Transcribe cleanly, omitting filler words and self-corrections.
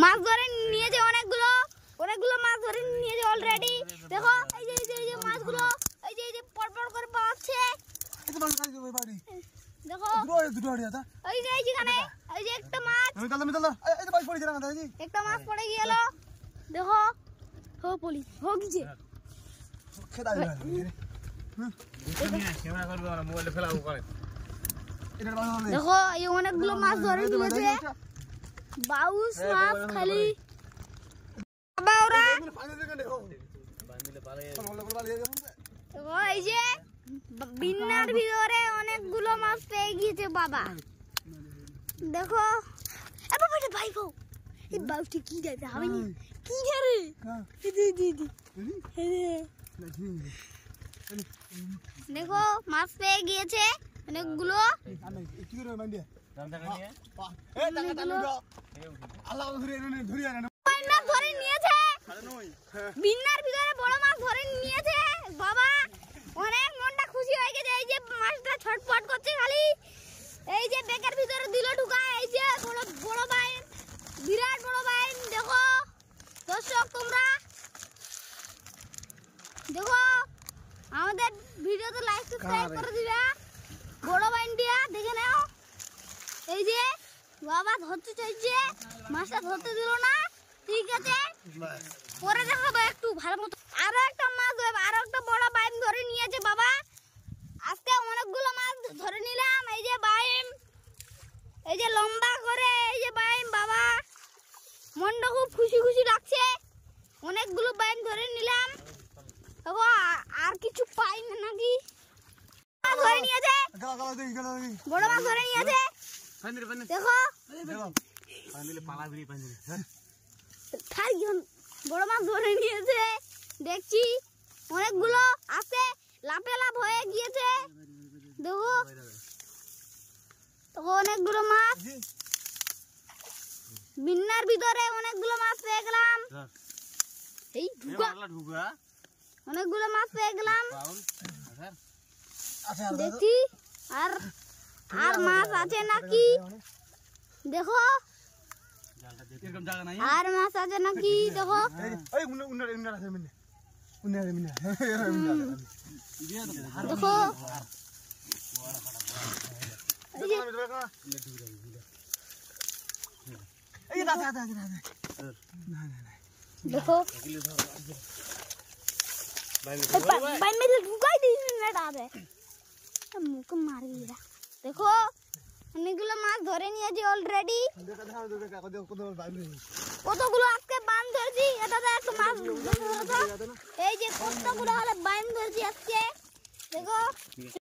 মাছ ধরে নিয়েছে অনেকগুলো মাছ ধরে নিয়েছে অলরেডি। দেখো এই যে মাছগুলো এই যে পড়পড় করে পাচ্ছে। দেখো এই যে এইখানে এই যে একটা মাছ একটা মাছ পড়ে গেল। দেখো হো পলি হো গিয়ে দেখো এই অনেকগুলো মাছ ধরে নিয়েছে। বাউস মাছ খালি এই যে বিন্নার ভিতরে অনেকগুলো মাছ পেয়ে গিয়েছে বাবা। দেখো ভাই গো এই বাউসটি কি যাবে হবে না কি করে দেখো মাছ পেয়ে গিয়েছে অনেকগুলো। ধরে নিয়েছে বিন্নার ভিতরে বড় মাছ ধরে নিয়েছে বাবা। অনেক মনটা খুশি হয়ে গেছে। এই যে মাছটা ছটফট করছে খালি। এই যে বেকের ভিতরে দিল ঢুকা। এই যে বড় বাইন বিরাট বড় বাইন। দেখো দর্শক তোমরা দেখো আমাদের ভিডিওতে লাইক সাবস্ক্রাইব করে দিবে। বড় বাইন দিয়া দেখে নাও। এই যে বাবা ধরতে চাইছে মাছটা ধরতে দিল না। ঠিক আছে পরে দেখাবো একটু ভালো মতো। আরো একটা মাছ আরো একটা বড় বাইম ধরে নিয়েছে বাবা। আজকে অনেকগুলো মাছ ধরে নিলাম। এই যে বাইম এই যে লম্বা করে এই যে বাইম বাবা। মনটা খুব খুশি খুশি লাগছে। অনেকগুলো বাইম ধরে নিলাম। দেখো আর কিছু পাই না নাকি ধরে নিয়েছে বড় মাছ ধরে নিয়েছে। দেখো বড় মাছ ধরে নিয়েছে দেখছি অনেকগুলো আছে। লাফে লাফ হয়ে গিয়েছে। দেখো অনেকগুলো মাছ বিন্নার ভিতরে অনেকগুলো মাছ পেয়ে গেলাম। এই অনেকগুলো মাছ পেয়ে গেলাম দেখছি। আর মাছ আছে নাকি দেখো আর মাছ আছে নাকি দেখো। দেখো দেখো মুখ মারি দেখো অনেকগুলো মাছ ধরে নিয়েছি অলরেডি। কতগুলো আজকে বান ধরেছি। এটাতে একটা মাছ এই যে কতগুলো হলে বান ধরেছি আজকে দেখো।